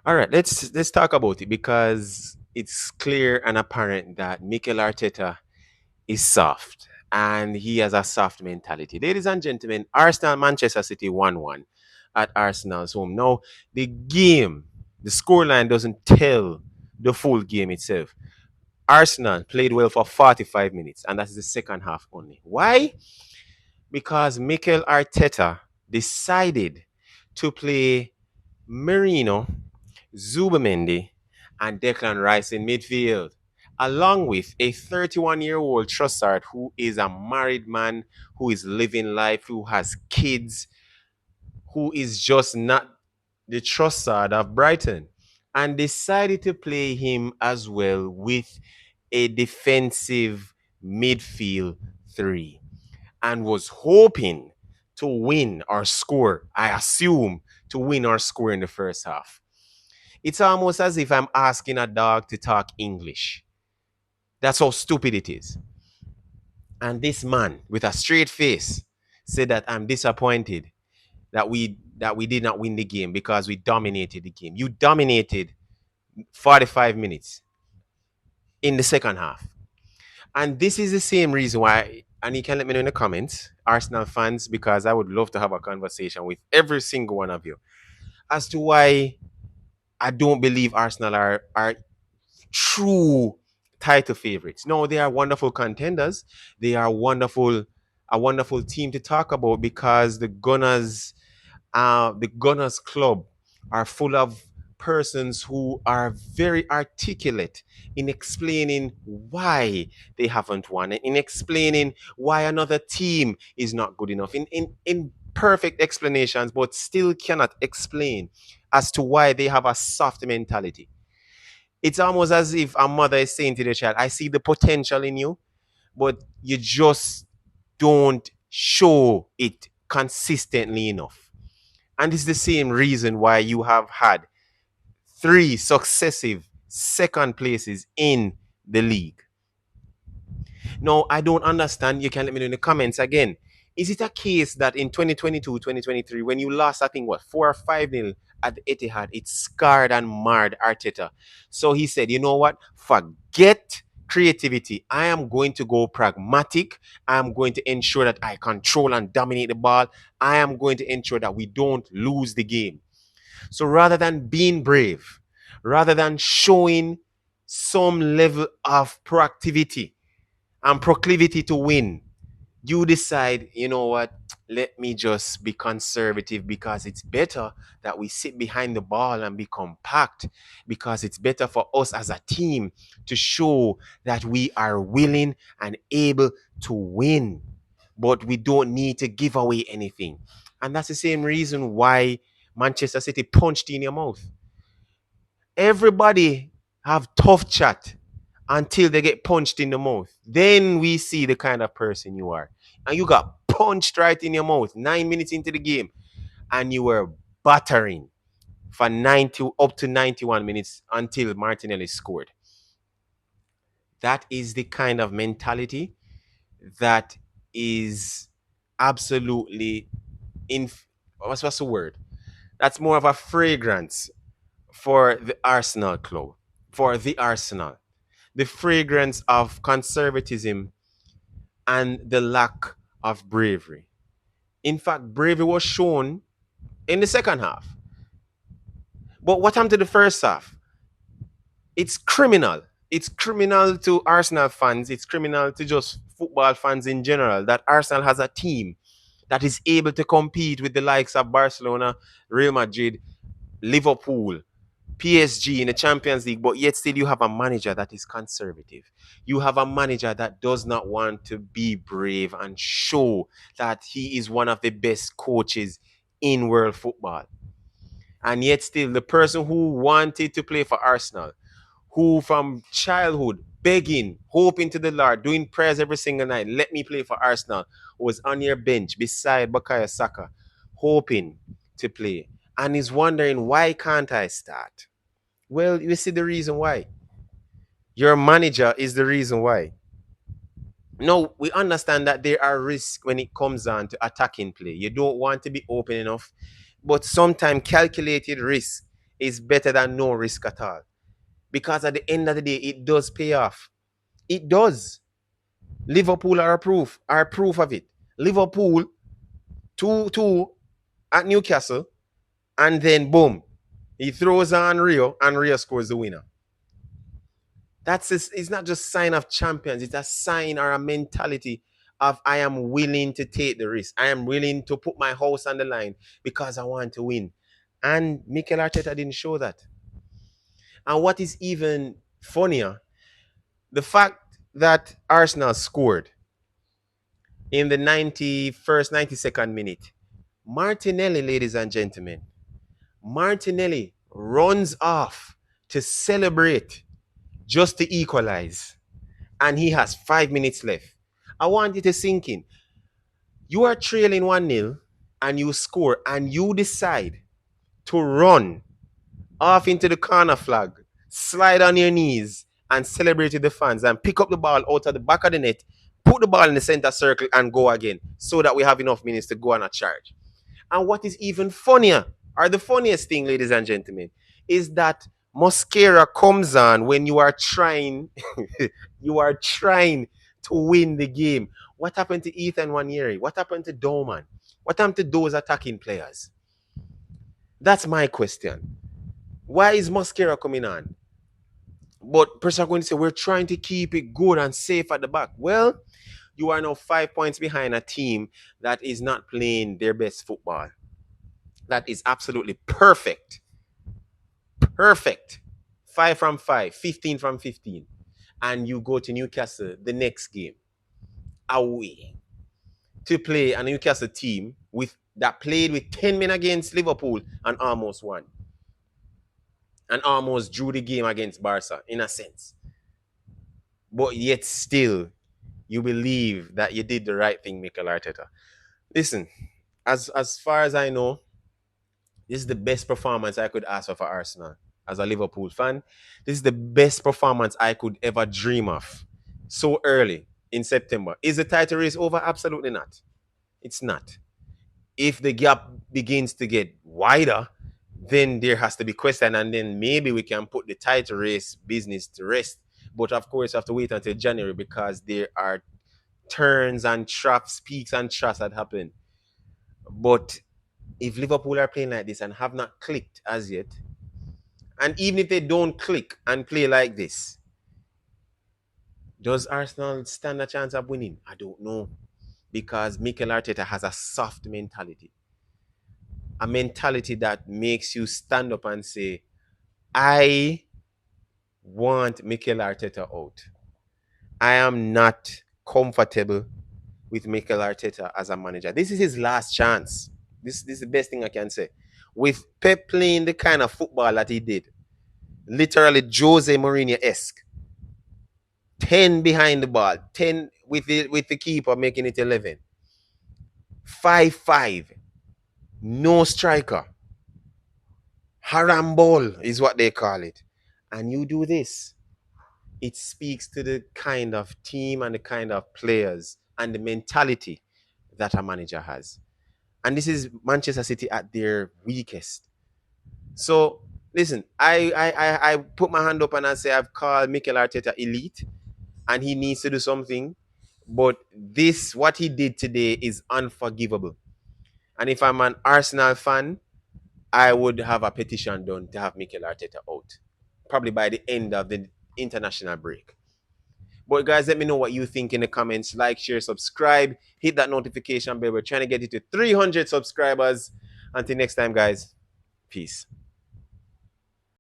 All right, let's talk about it because it's clear and apparent that Mikel Arteta is soft and he has a soft mentality. Ladies and gentlemen, Arsenal Manchester City 1-1 at Arsenal's home. Now, the scoreline doesn't tell the full game itself. Arsenal played well for 45 minutes, and that's the second half only. Why? Because Mikel Arteta decided to play Merino, Zubamendi, and Declan Rice in midfield, along with a 31-year-old Trossard who is a married man, who is living life, who has kids, who is just not the Trossard of Brighton, and decided to play him as well with a defensive midfield three, and was hoping to win or score, I assume, to win or score in the first half. It's almost as if I'm asking a dog to talk English. That's how stupid it is. And this man with a straight face said that I'm disappointed that we did not win the game because we dominated the game. You dominated 45 minutes in the second half. And this is the same reason why, and you can let me know in the comments, Arsenal fans, because I would love to have a conversation with every single one of you as to why I don't believe Arsenal are true title favorites. No, they are wonderful contenders. They are a wonderful team to talk about because the Gunners Club are full of persons who are very articulate in explaining why they haven't won, in explaining why another team is not good enough, in perfect explanations, but still cannot explain as to why they have a soft mentality. It's almost as if a mother is saying to the child, I see the potential in you, but you just don't show it consistently enough. And it's the same reason why you have had three successive second places in the league. No, I don't understand. You can let me know in the comments again. Is it a case that in 2022, 2023, when you lost, I think, what, 4 or 5 nil at the Etihad, it scarred and marred Arteta? So he said, you know what? Forget creativity. I am going to go pragmatic. I am going to ensure that I control and dominate the ball. I am going to ensure that we don't lose the game. So rather than being brave, rather than showing some level of proactivity and proclivity to win, you decide, you know what, let me just be conservative because it's better that we sit behind the ball and be compact, because it's better for us as a team to show that we are willing and able to win, but we don't need to give away anything. And that's the same reason why Manchester City punched in your mouth. Everybody have tough chat until they get punched in the mouth. Then we see the kind of person you are. And you got punched right in your mouth 9 minutes into the game, and you were battering for 90 up to 91 minutes until Martinelli scored. That is the kind of mentality that is absolutely in what's the word? That's more of a fragrance for the Arsenal club, for the Arsenal. The fragrance of conservatism and the lack of bravery. In fact, bravery was shown in the second half. But what happened to the first half? It's criminal. It's criminal to Arsenal fans. It's criminal to just football fans in general that Arsenal has a team that is able to compete with the likes of Barcelona, Real Madrid, Liverpool, PSG in the Champions League, but yet still you have a manager that is conservative. You have a manager that does not want to be brave and show that he is one of the best coaches in world football. And yet still the person who wanted to play for Arsenal, who from childhood begging, hoping to the Lord, doing prayers every single night, let me play for Arsenal, was on your bench beside Bukayo Saka, hoping to play. And is wondering, why can't I start? Well, you see the reason why. Your manager is the reason why. No, we understand that there are risks when it comes on to attacking play. You don't want to be open enough, but sometimes calculated risk is better than no risk at all. Because at the end of the day, it does pay off. It does. Liverpool are proof of it. Liverpool 2-2 at Newcastle, and then boom, he throws on Rio, and Rio scores the winner. It's not just sign of champions, it's a sign or a mentality of I am willing to take the risk. I am willing to put my house on the line because I want to win. And Mikel Arteta didn't show that. And what is even funnier, the fact that Arsenal scored in the 91st, 92nd minute. Martinelli, ladies and gentlemen, Martinelli runs off to celebrate just to equalize. And he has 5 minutes left. I want you to sink in. You are trailing 1-0 and you score and you decide to run off into the corner flag, slide on your knees and celebrate with the fans and pick up the ball out of the back of the net, put the ball in the center circle and go again so that we have enough minutes to go on a charge. And what is even funnier, or the funniest thing, ladies and gentlemen, is that Mosquera comes on when you are trying, you are trying to win the game. What happened to Ethan Wanieri? What happened to Doman? What happened to those attacking players? That's my question. Why is Mosquera coming on? But person are going to say we're trying to keep it good and safe at the back. Well, you are now 5 points behind a team that is not playing their best football. That is absolutely perfect. Perfect. 5 from 5, 15 from 15. And you go to Newcastle the next game away to play a Newcastle team with that played with 10 men against Liverpool and almost won. And almost drew the game against Barca, in a sense. But yet still, you believe that you did the right thing, Mikel Arteta. Listen, as far as I know, this is the best performance I could ask for Arsenal. As a Liverpool fan, this is the best performance I could ever dream of. So early in September. Is the title race over? Absolutely not. It's not. If the gap begins to get wider, then there has to be question, and then maybe we can put the title race business to rest. But of course, you have to wait until January because there are turns and traps, peaks and troughs that happen. But if Liverpool are playing like this and have not clicked as yet, and even if they don't click and play like this, does Arsenal stand a chance of winning? I don't know. Because Mikel Arteta has a soft mentality. A mentality that makes you stand up and say, I want Mikel Arteta out. I am not comfortable with Mikel Arteta as a manager. This is his last chance. This is the best thing I can say. With Pep playing the kind of football that he did, literally Jose Mourinho-esque, 10 behind the ball, 10 with the keeper making it 11, 5-5, no striker, harambol is what they call it. And you do this, it speaks to the kind of team and the kind of players and the mentality that a manager has. And this is Manchester City at their weakest. So listen, I put my hand up and I say I've called Mikel Arteta elite, and he needs to do something. But this, what he did today, is unforgivable. And if I'm an Arsenal fan, I would have a petition done to have Mikel Arteta out, probably by the end of the international break. But guys, let me know what you think in the comments. Like, share, subscribe, hit that notification bell. We're trying to get it to 300 subscribers. Until next time, guys, peace.